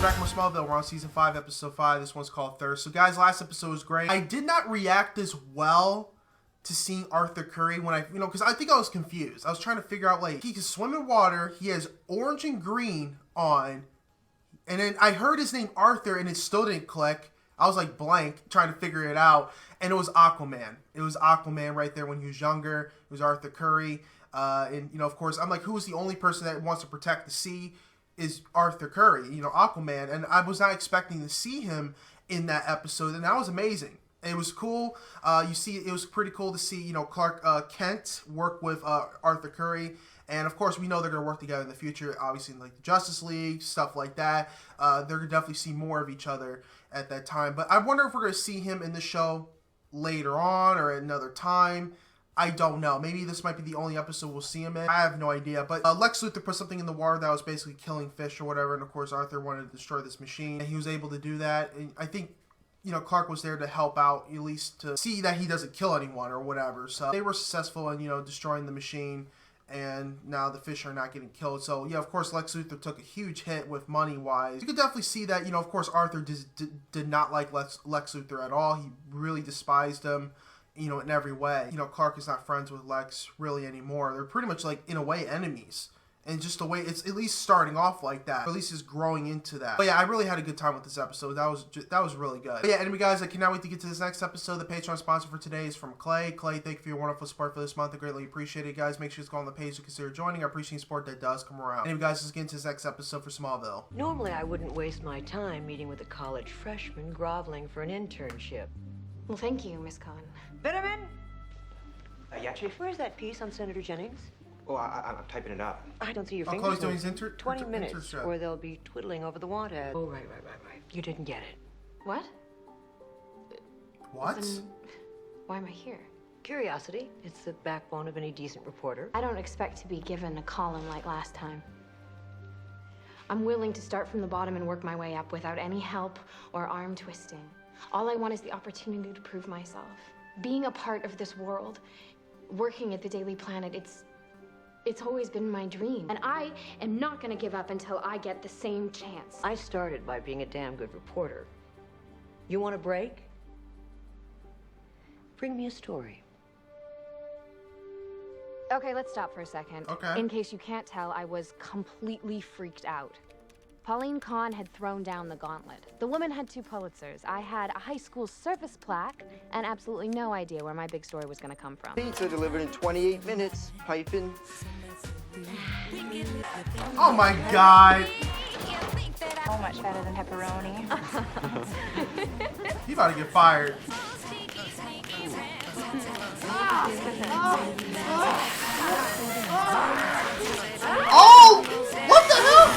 back from Smallville. We're on season 5, episode 5. This one's called Thirst. So, guys, last episode was great. I did not react as well to seeing Arthur Curry when because I think I was confused. I was trying to figure out, like, he can swim in water. He has orange and green on. And then I heard his name Arthur, and it still didn't click. I was, like, blank, trying to figure it out. And it was Aquaman. It was Aquaman right there when he was younger. It was Arthur Curry. And, of course, I'm like, who is the only person that wants to protect the sea? Is Arthur Curry, Aquaman, and I was not expecting to see him in that episode, and that was amazing. It was cool. It was pretty cool to see, Clark Kent work with Arthur Curry, and of course we know they're going to work together in the future, obviously in like the Justice League, stuff like that. They're going to definitely see more of each other at that time, but I wonder if we're going to see him in the show later on or at another time. I don't know. Maybe this might be the only episode we'll see him in. I have no idea. But Lex Luthor put something in the water that was basically killing fish or whatever. And, of course, Arthur wanted to destroy this machine. And he was able to do that. And I think, Clark was there to help out, at least to see that he doesn't kill anyone or whatever. So they were successful in, destroying the machine. And now the fish are not getting killed. So, yeah, of course, Lex Luthor took a huge hit with money-wise. You could definitely see that, of course, Arthur did not like Lex Luthor at all. He really despised him. In every way. Clark is not friends with Lex really anymore. They're pretty much, like, in a way, enemies. And just the way it's at least starting off like that. Or at least is growing into that. But yeah, I really had a good time with this episode. That was really good. But yeah, anyway, guys, I cannot wait to get to this next episode. The Patreon sponsor for today is from Clay. Clay, thank you for your wonderful support for this month. I greatly appreciate it, guys. Make sure to go on the page to consider joining. I appreciate support that does come around. Anyway, guys, let's get into this next episode for Smallville. Normally, I wouldn't waste my time meeting with a college freshman groveling for an internship. Well, thank you, Miss Cohen. Vitamin? Yeah, Chief? Where's that piece on Senator Jennings? Oh, I'm typing it up. I don't see your Chloe's fingers. doing his 20 minutes, or they'll be twiddling over the water. Oh, right. You didn't get it. What? What? Then why am I here? Curiosity. It's the backbone of any decent reporter. I don't expect to be given a column like last time. I'm willing to start from the bottom and work my way up without any help or arm twisting. All I want is the opportunity to prove myself. Being a part of this world, working at the Daily Planet, it's always been my dream. And I am not gonna give up until I get the same chance. I started by being a damn good reporter. You want a break? Bring me a story. Okay, let's stop for a second. Okay. In case you can't tell, I was completely freaked out. Pauline Kahn had thrown down the gauntlet. The woman had 2 Pulitzers. I had a high school service plaque and absolutely no idea where my big story was gonna come from. Pizza delivered in 28 minutes. Piping. Oh my god! So much better than pepperoni. You about to get fired. Oh! What the hell?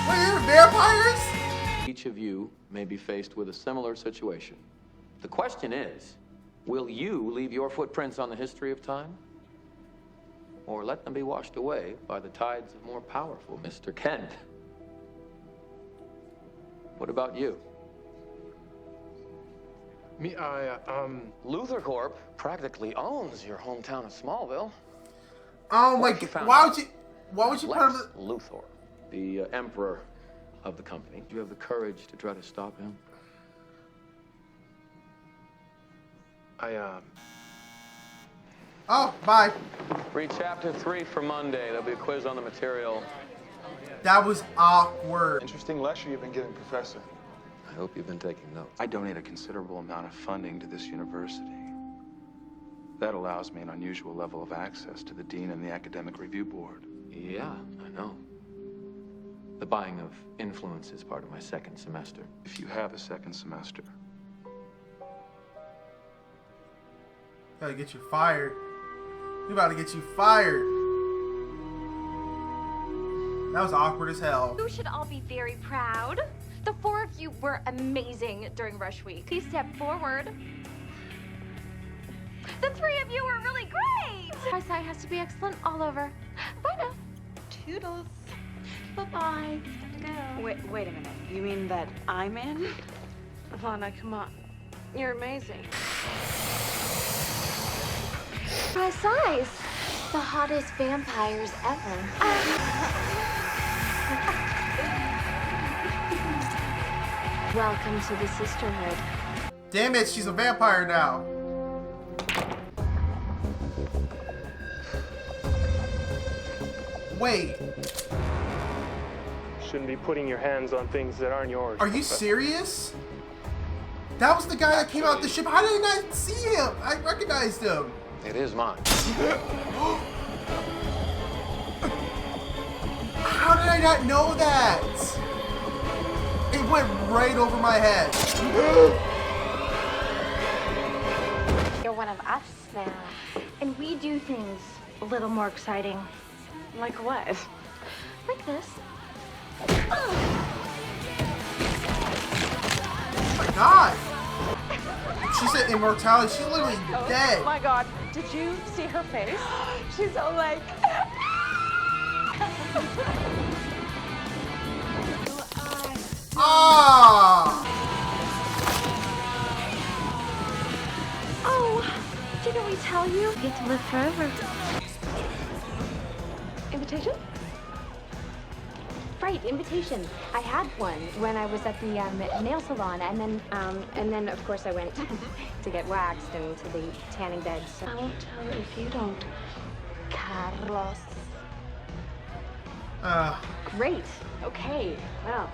Wait, they're vampires? Each of you may be faced with a similar situation. The question is, will you leave your footprints on the history of time? Or let them be washed away by the tides of more powerful Mr. Kent? What about you? Me, Luthor Corp practically owns your hometown of Smallville. Oh my god! Why would you put him? Lex Luthor, the emperor of the company. Do you have the courage to try to stop him? Oh, bye. Read chapter 3 for Monday. There'll be a quiz on the material. That was awkward. interesting lecture you've been giving, Professor. I hope you've been taking notes. I donate a considerable amount of funding to this university. That allows me an unusual level of access to the dean and the academic review board. Yeah, I know. The buying of influence is part of my second semester. If you have a second semester. Gotta get you fired. We about to get you fired. That was awkward as hell. You should all be very proud. The 4 of you were amazing during Rush Week. Please step forward. The 3 of you were really great. Our side has to be excellent all over. Bye now. Toodles. Bye-bye. Go. Wait a minute. You mean that I'm in? Lana, come on. You're amazing. My size. The hottest vampires ever. Welcome to the sisterhood. Damn it, she's a vampire now. Wait, Shouldn't be putting your hands on things that aren't yours. are you serious? That was the guy that came out the ship. How did I not see him? I recognized him. It is mine. How did I not know that? It went right over my head. You're one of us now. And we do things a little more exciting. Like what? Like this. Oh my god. She said immortality. She's literally dead. Oh my god, did you see her face? She's all like... Ah! Oh, didn't we tell you? You get to live forever. Invitation? Right, invitation. I had one when I was at the nail salon, and then of course I went to get waxed and to the tanning bed. So. I won't tell her if you don't. Carlos. Great. Okay. Well.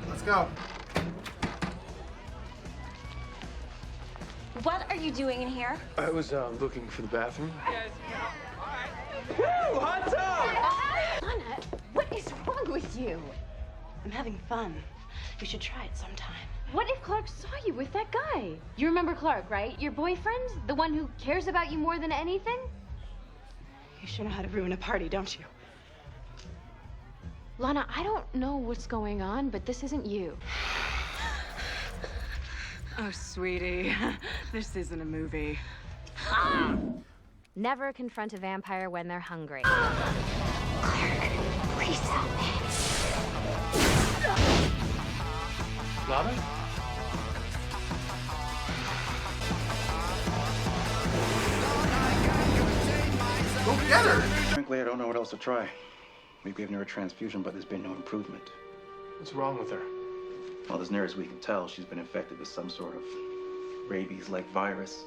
Let's go. What are you doing in here? I was looking for the bathroom. Anna, what is wrong with you? I'm having fun. We should try it sometime. What if Clark saw you with that guy? You remember Clark, right? Your boyfriend? The one who cares about you more than anything? You sure know how to ruin a party, don't you? Lana, I don't know what's going on, but this isn't you. Oh, sweetie. This isn't a movie. Never confront a vampire when they're hungry. Clark, please help me. Lana? Go get her. Frankly, I don't know what else to try. We've given her a transfusion, but there's been no improvement. What's wrong with her? Well, as near as we can tell, she's been infected with some sort of rabies-like virus.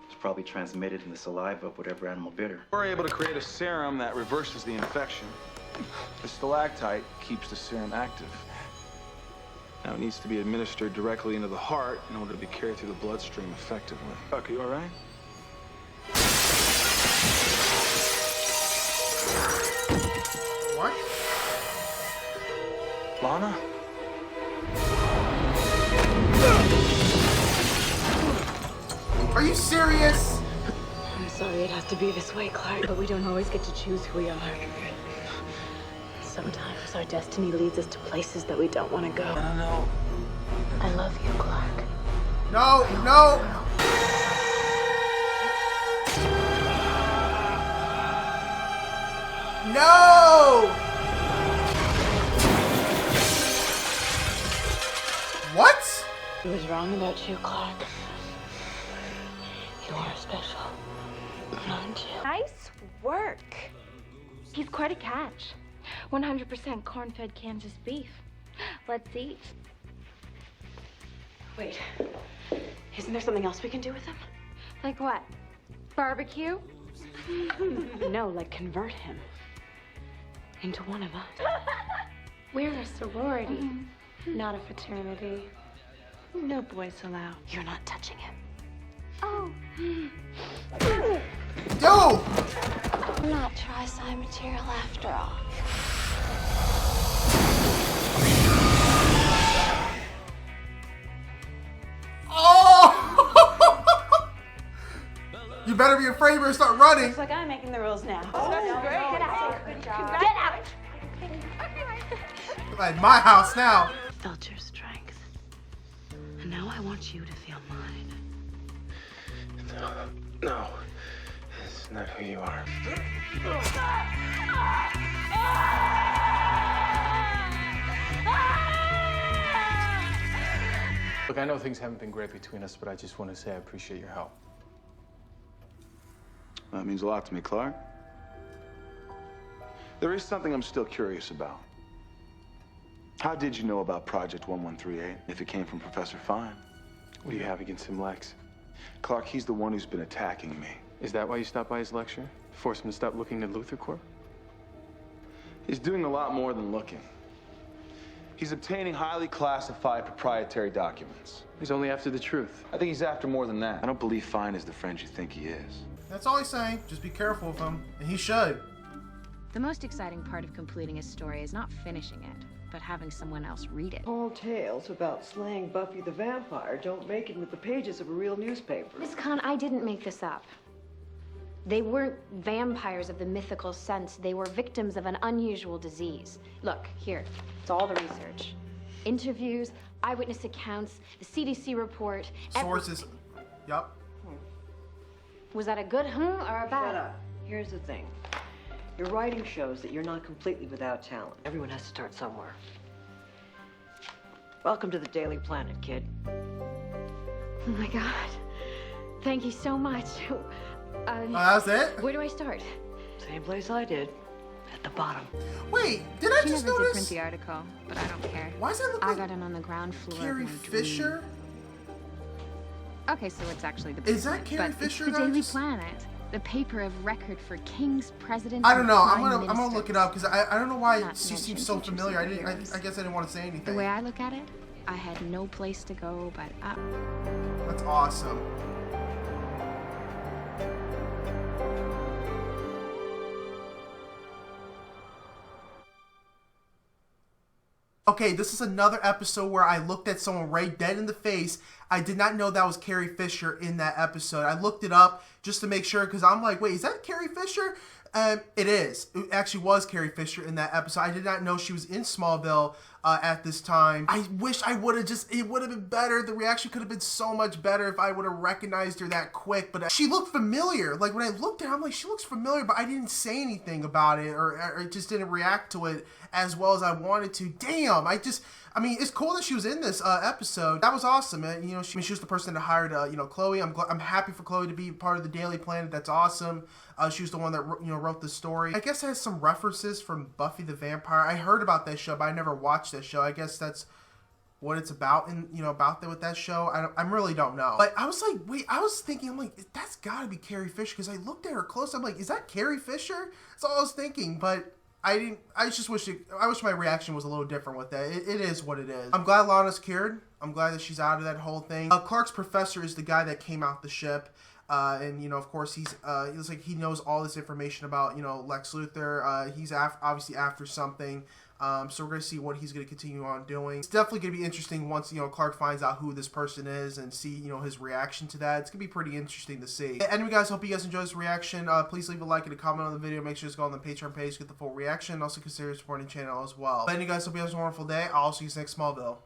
It's probably transmitted in the saliva of whatever animal bit her. We're able to create a serum that reverses the infection. The stalactite keeps the serum active. Now it needs to be administered directly into the heart in order to be carried through the bloodstream effectively. Buck, are you all right? What? Lana? Are you serious? I'm sorry it has to be this way, Clark, but we don't always get to choose who we are. Sometimes our destiny leads us to places that we don't want to go. No. I love you, Clark. No, no. No! What? I was wrong about you, Clark. You are special, aren't you? Nice work. He's quite a catch. 100% corn-fed Kansas beef. Let's eat. Wait, isn't there something else we can do with him? Like what? Barbecue? No, like convert him into one of us. We're a sorority, not a fraternity. No boys allowed. You're not touching him. Oh. Yo! I'm not tri-psi material after all. Oh! You better be afraid we're gonna start running. Looks like I'm making the rules now. Oh, that's great. Get out. Good job. Get out. At my house now. Felt your strength. And now I want you to feel mine. No. It's not who you are. Look, I know things haven't been great between us, but I just want to say I appreciate your help. That means a lot to me, Clark. There is something I'm still curious about. How did you know about Project 1138 if it came from Professor Fine? What do you have against him, Lex? Clark, he's the one who's been attacking me. Is that why you stopped by his lecture? Force him to stop looking at Luthor Corp? He's doing a lot more than looking. He's obtaining highly classified proprietary documents. He's only after the truth. I think he's after more than that. I don't believe Fine is the friend you think he is. That's all he's saying. Just be careful of him. And he should. The most exciting part of completing a story is not finishing it, but having someone else read it. All tales about slaying Buffy the vampire don't make it into the pages of a real newspaper. Miss Khan, I didn't make this up. They weren't vampires of the mythical sense. They were victims of an unusual disease. Look, here, it's all the research. Interviews, eyewitness accounts, the CDC report. Sources. Yup. Was that a good or a bad? Shut up. Here's the thing. Your writing shows that you're not completely without talent. Everyone has to start somewhere. Welcome to the Daily Planet, kid. Oh my God. Thank you so much. That's it? Where do I start? Same place I did. At the bottom. Wait, did I She just never did notice? print the article, but I don't care. Why does that look I like got in on the ground floor. Carrie of my Fisher? Dream. Okay, so it's actually the Is that basement, Carrie but Fisher It's the that I Daily just- Planet, the paper of record for kings, presidents. I don't and know. I'm prime gonna look it up because I don't know why Not she to seems mention so future familiar. I superheroes. guess I didn't want to say anything. The way I look at it, I had no place to go but up. That's awesome. Okay, this is another episode where I looked at someone right dead in the face. I did not know that was Carrie Fisher in that episode. I looked it up just to make sure because I'm like, wait, is that Carrie Fisher? It is. It actually was Carrie Fisher in that episode. I did not know she was in Smallville at this time. I wish I would have it would have been better. The reaction could have been so much better if I would have recognized her that quick. But she looked familiar. Like when I looked at her, I'm like, she looks familiar, but I didn't say anything about it or just didn't react to it as well as I wanted to. Damn, I mean, it's cool that she was in this episode. That was awesome, man. You know, she was the person that hired, Chloe. I'm happy for Chloe to be part of the Daily Planet. That's awesome. She was the one that wrote the story. I guess it has some references from Buffy the Vampire. I heard about that show, but I never watched that show. I guess that's what it's about, and about that with that show. I really don't know. But I was like, wait, I was thinking, I'm like, that's got to be Carrie Fisher because I looked at her close. I'm like, is that Carrie Fisher? That's all I was thinking, but. I just wish my reaction was a little different with that. It is what it is. I'm glad Lana's cured. I'm glad that she's out of that whole thing. Clark's professor is the guy that came out the ship. And of course he's like he knows all this information about Lex Luthor. He's obviously after something. So we're gonna see what he's gonna continue on doing. It's definitely gonna be interesting once Clark finds out who this person is and see his reaction to that. It's gonna be pretty interesting to see. Anyway, guys, hope you guys enjoyed this reaction. Please leave a like and a comment on the video. Make sure to go on the Patreon page to get the full reaction. Also consider supporting the channel as well. But anyway, guys, hope you guys have a wonderful day. I'll see you next Smallville.